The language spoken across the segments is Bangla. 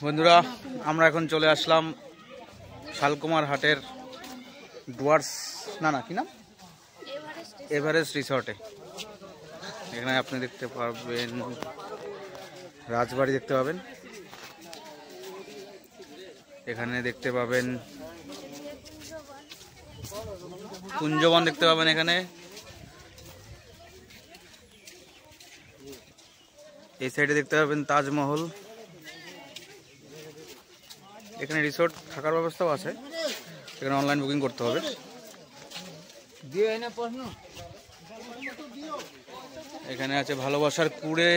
বন্ধুরা, আমরা এখন চলে আসলাম শালকুমার হাটের ডুয়ার্স কি নাম এভারেস্ট রিসর্টে। এখানে আপনি দেখতে পাবেন রাজবাড়ি, দেখতে পাবেন এখানে দেখতে পাবেন কুঞ্জবন, দেখতে পাবেন এখানে এই সাইডে দেখতে পাবেন তাজমহল। এখানে রিসোর্ট থাকার ব্যবস্থাও আছে, এখানে অনলাইন বুকিং করতে হবে। এখানে আছে ভালোবাসার কুড়ে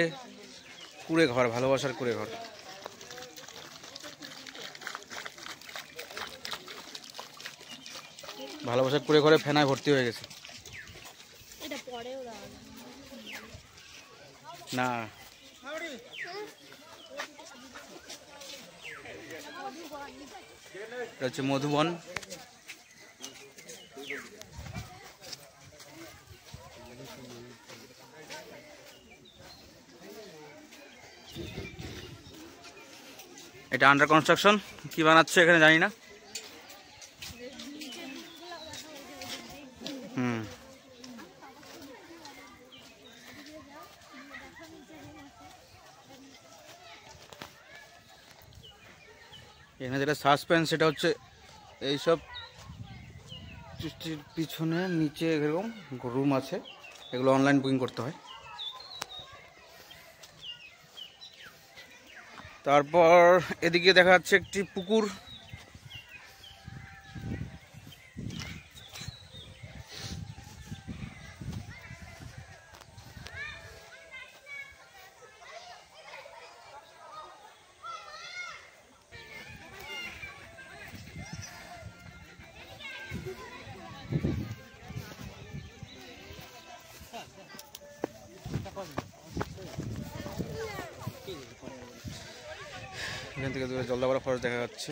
ঘর, ভালোবাসার কুড়ে ঘর। ভালোবাসার কুড়ে ঘরে ফেনায় ভর্তি হয়ে গেছে না। এটা হচ্ছে মধুবন। এটা আন্ডার কনস্ট্রাকশন, কি বানাচ্ছে এখানে জানি না। এখানে যেটা সাসপেন্স, সেটা হচ্ছে এইসব পিছনে নিচে এরকম রুম আছে, এগুলো অনলাইন বুকিং করতে হয়। তারপর এদিকে দেখা যাচ্ছে একটি পুকুর। এখান থেকে দূরে জলদাপাড়া ফরেস্ট দেখা যাচ্ছে।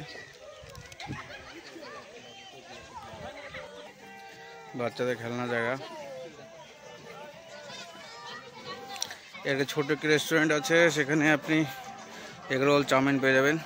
বাচ্চাদের খেলনা জায়গা। এর ছোট একটি রেস্টুরেন্ট আছে, সেখানে আপনি এগ রোল, চাউমিন পেয়ে যাবেন।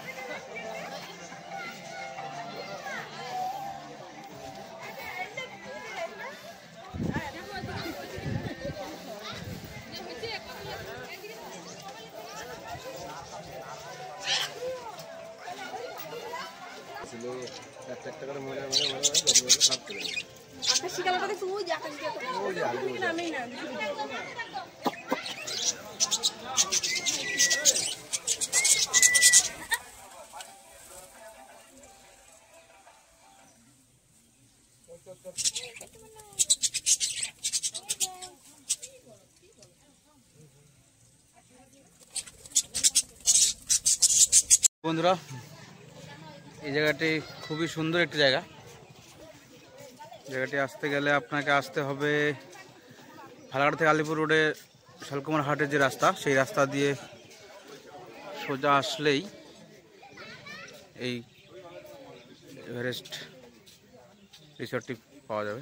বন্ধুরা, এই জায়গাটি খুবই সুন্দর একটি জায়গা। জায়গাটি আসতে গেলে আপনাকে আসতে হবে ফালাকাটা থেকে আলিপুর রোডে শালকুমার হাটের যে রাস্তা, সেই রাস্তা দিয়ে সোজা আসলেই এই এভারেস্ট রিসর্টটি পাওয়া যাবে।